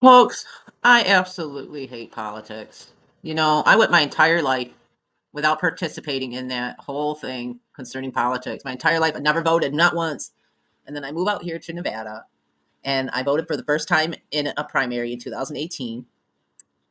Folks, I absolutely hate politics. I went my entire life without participating in that whole thing concerning politics. My entire life, I never voted, not once. And then I move out here to Nevada, and I voted for the first time in a primary in 2018.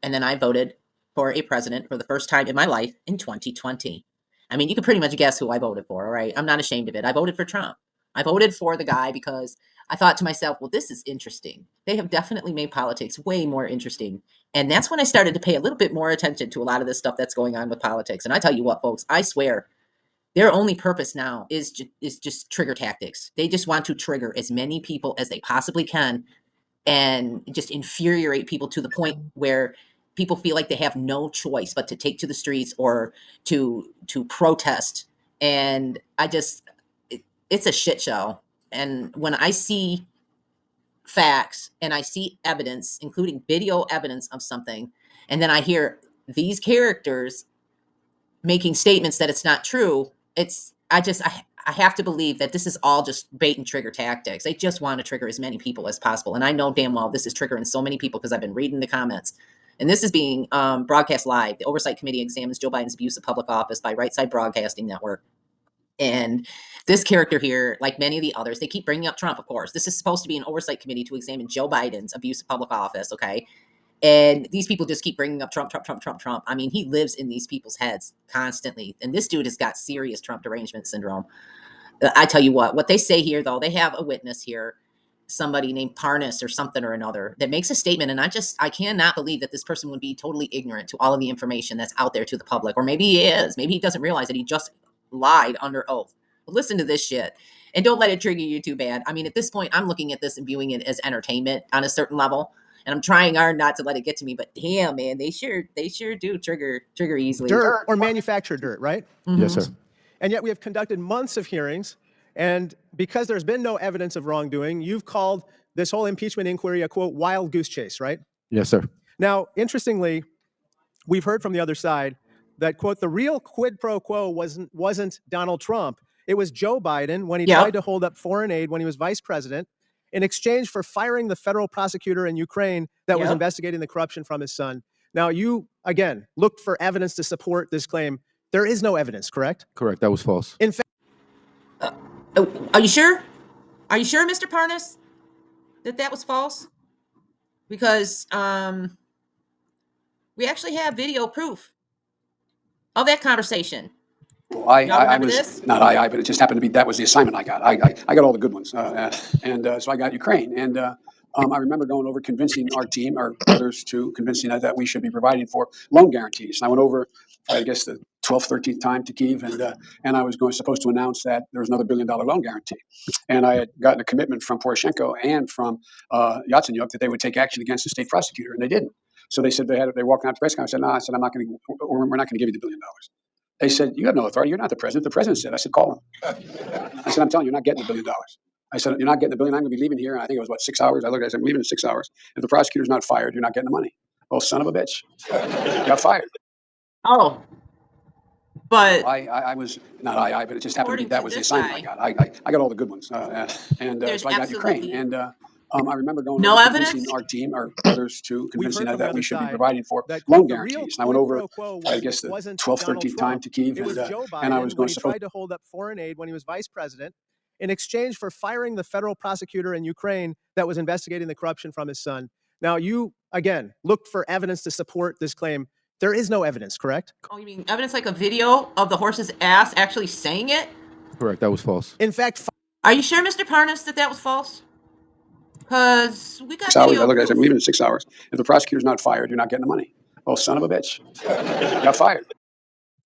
And then I voted for a president for the first time in my life in 2020. I mean, you can pretty much guess who I voted for, all right? I'm not ashamed of it. I voted for Trump. I voted for the guy because I thought to myself, well, this is interesting. They have definitely made politics way more interesting. And that's when I started to pay a little bit more attention to a lot of this stuff that's going on with politics. And I tell you what, folks, I swear their only purpose now is just trigger tactics. They just want to trigger as many people as they possibly can and just infuriate people to the point where people feel like they have no choice but to take to the streets or to protest. And it's a shit show. And when I see facts and I see evidence, including video evidence of something, and then I hear these characters making statements that it's not true, I have to believe that this is all just bait and trigger tactics. They just want to trigger as many people as possible. And I know damn well this is triggering so many people because I've been reading the comments. And this is being broadcast live. The Oversight Committee examines Joe Biden's abuse of public office by Right Side Broadcasting Network. And this character here, like many of the others, they keep bringing up Trump, of course. This is supposed to be an oversight committee to examine Joe Biden's abuse of public office, okay? And these people just keep bringing up Trump, Trump, Trump, Trump, Trump. I mean, he lives in these people's heads constantly. And this dude has got serious Trump derangement syndrome. I tell you what they say here, though, they have a witness here, somebody named Parnas or something or another, that makes a statement. And I cannot believe that this person would be totally ignorant to all of the information that's out there to the public. Or maybe he is. Maybe he doesn't realize that he just lied under oath. But listen to this shit. And don't let it trigger you too bad. I mean, at this point, I'm looking at this and viewing it as entertainment on a certain level. And I'm trying hard not to let it get to me, but damn, man, they sure do trigger easily. Dirt or manufactured dirt, right? Yes, sir. And yet we have conducted months of hearings, and because there's been no evidence of wrongdoing, you've called this whole impeachment inquiry a, quote, wild goose chase, right? Yes, sir. Now, interestingly, we've heard from the other side that, quote, the real quid pro quo wasn't Donald Trump. It was Joe Biden when he tried to hold up foreign aid when he was vice president in exchange for firing the federal prosecutor in Ukraine that was investigating the corruption from his son. Now, you, again, looked for evidence to support this claim. There is no evidence, correct? Correct. That was false. In fact, Are you sure? Are you sure, Mr. Parnas, that was false? Because we actually have video proof of that conversation. Well, I was this? Not but it just happened to be that was the assignment I got. I got all the good ones, and so I got Ukraine, and I remember going over convincing our team, our others, to convincing that we should be providing for loan guarantees. And I went over, I guess, the 12th, 13th time to Kyiv, and I was supposed to announce that there was another $1 billion loan guarantee, and I had gotten a commitment from Poroshenko and from Yatsenyuk that they would take action against the state prosecutor, and they didn't. So they said they walked out to the press conference. I said, no, I said, we're not going to give you the $1 billion. They said, you have no authority. You're not the president. The president said. I said, call him. I said, I'm telling you, you're not getting the $1 billion. I said, you're not getting the $1 billion. I'm going to be leaving here. And I think it was, 6 hours? I looked at it, I said, I'm leaving in 6 hours. If the prosecutor's not fired, you're not getting the money. Oh, son of a bitch. Got fired. Oh. But I was, not but it just happened to be that was the assignment I got. I got all the good ones. And so I got Ukraine. And I remember going over convincing our team, our others, to convincing that we should be providing for loan guarantees. And I went over, I guess, the 12th, 13th time to Kyiv, and I was going to tried to hold up foreign aid when he was vice president in exchange for firing the federal prosecutor in Ukraine that was investigating the corruption from his son. Now, you, again, looked for evidence to support this claim. There is no evidence, correct? Oh, you mean evidence like a video of the horse's ass actually saying it? Correct. That was false. In fact, are you sure, Mr. Parnas, that was false? Because we got 6 hours. I looked at it, I said, I'm leaving in 6 hours. If the prosecutor's not fired, you're not getting the money. Oh, son of a bitch. Got fired.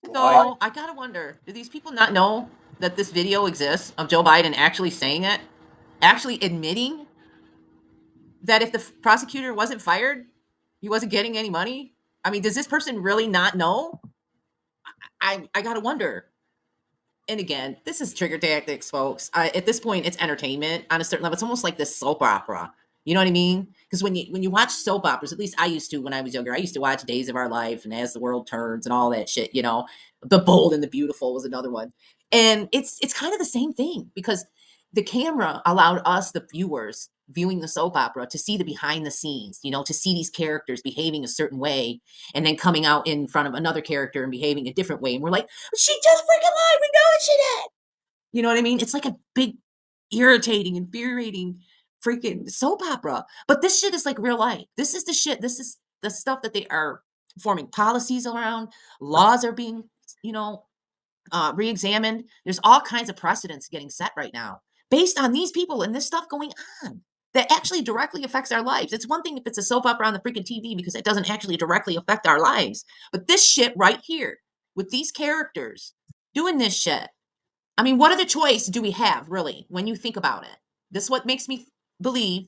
So I gotta wonder, do these people not know that this video exists of Joe Biden actually saying it? Actually admitting that if the prosecutor wasn't fired, he wasn't getting any money? I mean, does this person really not know? I gotta wonder. And again, this is trigger tactics, folks. At this point, it's entertainment on a certain level. It's almost like this soap opera. You know what I mean? Because when you watch soap operas, at least I used to when I was younger, I used to watch Days of Our Life and As the World Turns and all that shit. The Bold and the Beautiful was another one, and it's kind of the same thing because the camera allowed us, the viewers, viewing the soap opera, to see the behind the scenes, to see these characters behaving a certain way and then coming out in front of another character and behaving a different way. And we're like, she just freaking lied. We know that she did. You know what I mean? It's like a big, irritating, infuriating freaking soap opera. But this shit is like real life. This is the shit. This is the stuff that they are forming policies around. Laws are being, you know, re-examined. There's all kinds of precedents getting set right now based on these people and this stuff going on that actually directly affects our lives. It's one thing if it's a soap opera on the freaking TV because it doesn't actually directly affect our lives. But this shit right here with these characters doing this shit. I mean, what other choice do we have, really, when you think about it? This is what makes me believe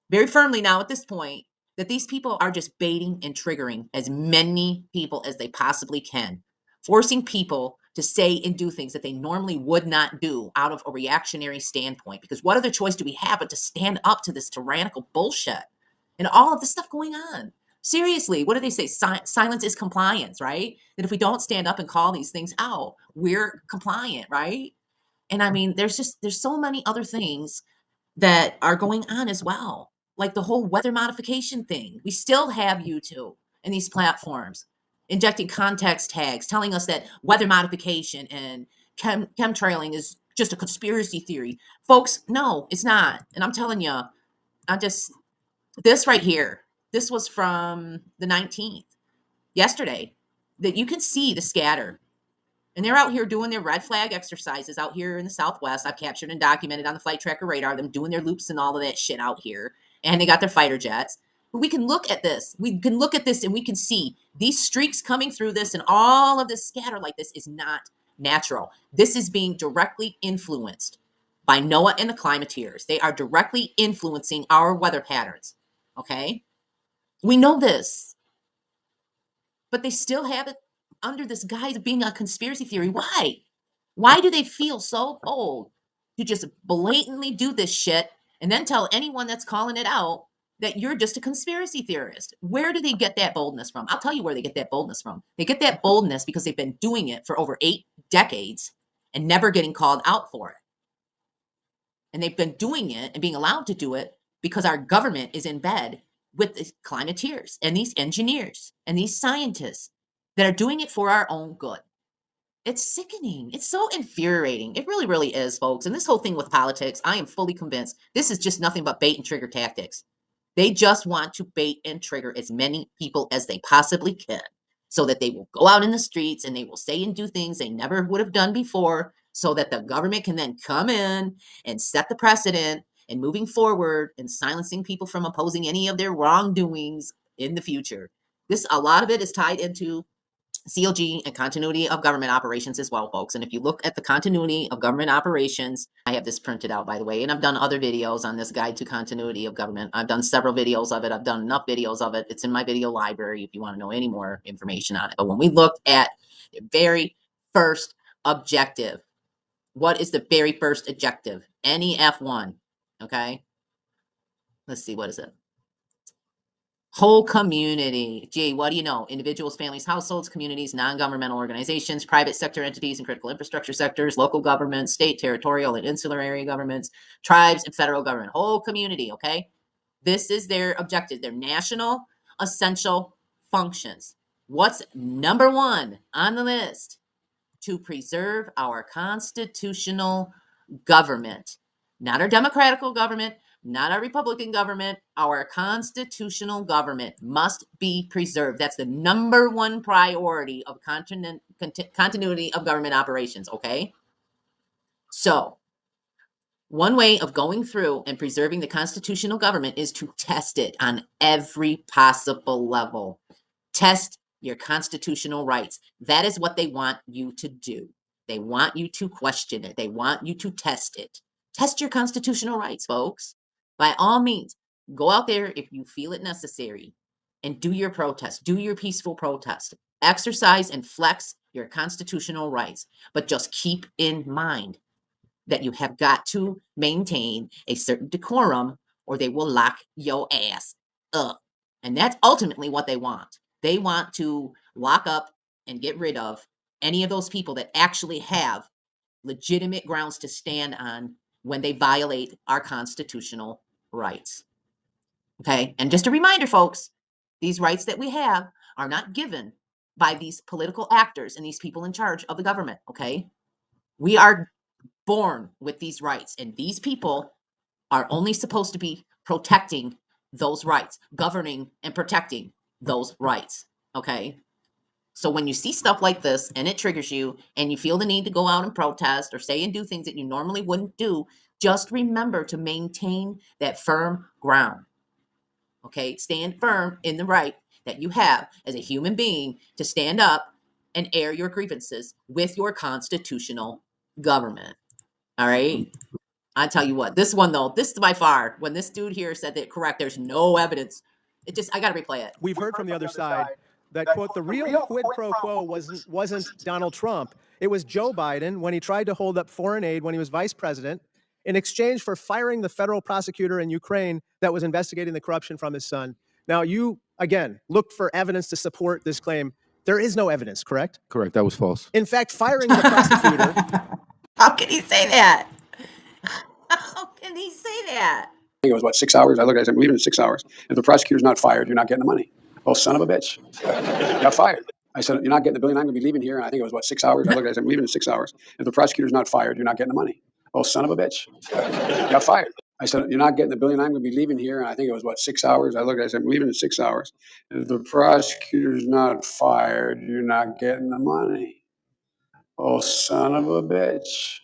very firmly now at this point that these people are just baiting and triggering as many people as they possibly can, forcing people to say and do things that they normally would not do out of a reactionary standpoint. Because what other choice do we have but to stand up to this tyrannical bullshit and all of this stuff going on? Seriously, what do they say? Silence is compliance, right? That if we don't stand up and call these things out, we're compliant, right? And I mean, there's so many other things that are going on as well. Like the whole weather modification thing. We still have YouTube and these platforms injecting context tags telling us that weather modification and chemtrailing is just a conspiracy theory. Folks, no, it's not. And I'm telling you, this right here, this was from the 19th, yesterday, that you can see the scatter. And they're out here doing their red flag exercises out here in the Southwest. I've captured and documented on the flight tracker radar, them doing their loops and all of that shit out here. And they got their fighter jets. But we can look at this. We can look at this and we can see these streaks coming through this and all of this scatter like this is not natural. This is being directly influenced by NOAA and the Climateers. They are directly influencing our weather patterns. Okay? We know this. But they still have it under this guise of being a conspiracy theory. Why? Why do they feel so bold to just blatantly do this shit and then tell anyone that's calling it out that you're just a conspiracy theorist? Where do they get that boldness from? I'll tell you where they get that boldness from. They get that boldness because they've been doing it for over 8 decades and never getting called out for it. And they've been doing it and being allowed to do it because our government is in bed with the climateers and these engineers and these scientists that are doing it for our own good. It's sickening. It's so infuriating. It really, really is, folks. And this whole thing with politics, I am fully convinced this is just nothing but bait and trigger tactics. They just want to bait and trigger as many people as they possibly can so that they will go out in the streets and they will say and do things they never would have done before so that the government can then come in and set the precedent and moving forward and silencing people from opposing any of their wrongdoings in the future. A lot of it is tied into CoG and continuity of government operations as well, folks. And if you look at the continuity of government operations, I have this printed out, by the way, and I've done other videos on this guide to continuity of government. I've done several videos of it. I've done enough videos of it. It's in my video library if you want to know any more information on it. But when we looked at the very first objective, what is the very first objective? NEF1, okay? Let's see, what is it? Whole community. Gee, what do you know? Individuals, families, households, communities, non-governmental organizations, private sector entities and critical infrastructure sectors, local governments, state, territorial, and insular area governments, tribes, and federal government. Whole community, okay? This is their objective, their national essential functions. What's number one on the list? To preserve our constitutional government, not our democratical government, not our Republican government. Our constitutional government must be preserved. That's the number one priority of continuity of government operations, okay? So, one way of going through and preserving the constitutional government is to test it on every possible level. Test your constitutional rights. That is what they want you to do. They want you to question it. They want you to test it. Test your constitutional rights, folks. By all means, go out there if you feel it necessary and do your protest. Do your peaceful protest. Exercise and flex your constitutional rights. But just keep in mind that you have got to maintain a certain decorum or they will lock your ass up. And that's ultimately what they want. They want to lock up and get rid of any of those people that actually have legitimate grounds to stand on when they violate our constitutional rights. Okay. And just a reminder, folks, these rights that we have are not given by these political actors and these people in charge of the government. Okay. We are born with these rights, and these people are only supposed to be protecting those rights, governing and protecting those rights. Okay. So when you see stuff like this and it triggers you and you feel the need to go out and protest or say and do things that you normally wouldn't do, just remember to maintain that firm ground. Okay, stand firm in the right that you have as a human being to stand up and air your grievances with your constitutional government. All right. I tell you what, this one though, this is by far when this dude here said that correct, there's no evidence. I got to replay it. We've heard from the other side that, quote, the real quid pro quo wasn't Donald Trump. It was Joe Biden when he tried to hold up foreign aid when he was vice president in exchange for firing the federal prosecutor in Ukraine that was investigating the corruption from his son. Now, you, again, looked for evidence to support this claim. There is no evidence, correct? Correct. That was false. In fact, firing the prosecutor. How can he say that? How can he say that? It was, what, 6 hours? I looked at it, I said, leave it in 6 hours. If the prosecutor's not fired, you're not getting the money. Oh, son of a bitch. Got fired. I said, you're not getting the billion. I'm going to be leaving here. And I think it was, what, 6 hours? I looked at it, I said, leave it in 6 hours. If the prosecutor's not fired, you're not getting the money. Oh, son of a bitch. Got fired. I said, you're not getting the billion. I'm going to be leaving here. And I think it was, what, 6 hours? I looked at it, I said, I'm leaving in 6 hours. If the prosecutor's not fired, you're not getting the money. Oh, son of a bitch.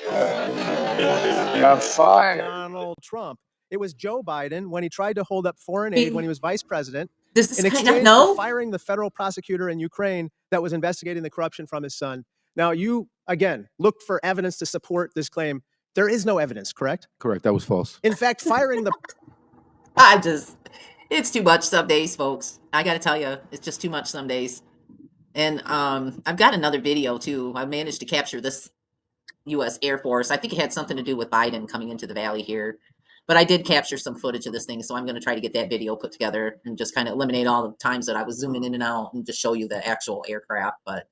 Got fired. Donald Trump. It was Joe Biden when he tried to hold up foreign aid when he was vice president This in is exchange no. for firing the federal prosecutor in Ukraine that was investigating the corruption from his son. Now, you, again, looked for evidence to support this claim. There is no evidence, correct? Correct. That was false. In fact, firing the It's too much some days, folks. I got to tell you, it's just too much some days. And I've got another video too. I managed to capture this U.S. Air Force. I think it had something to do with Biden coming into the valley here. But I did capture some footage of this thing, so I'm going to try to get that video put together and just kind of eliminate all the times that I was zooming in and out and just show you the actual aircraft. But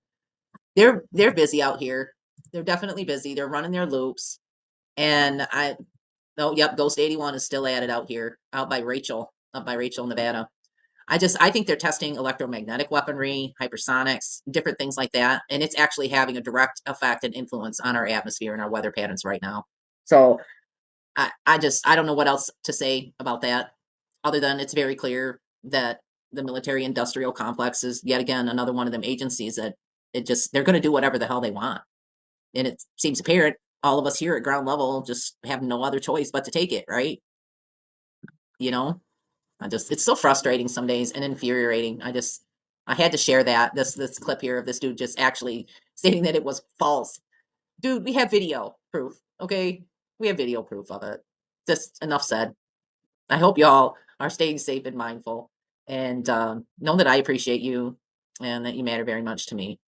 they're busy out here. They're definitely busy. They're running their loops. And yep, Ghost 81 is still at it out here, up by Rachel, Nevada. I think they're testing electromagnetic weaponry, hypersonics, different things like that. And it's actually having a direct effect and influence on our atmosphere and our weather patterns right now. So I don't know what else to say about that, other than it's very clear that the military industrial complex is yet again another one of them agencies that they're going to do whatever the hell they want. And it seems apparent all of us here at ground level just have no other choice but to take it, right? You know, it's so frustrating some days and infuriating. I had to share this clip here of this dude just actually stating that it was false. Dude, we have video proof. Okay, we have video proof of it. Just enough said. I hope y'all are staying safe and mindful, and know that I appreciate you and that you matter very much to me.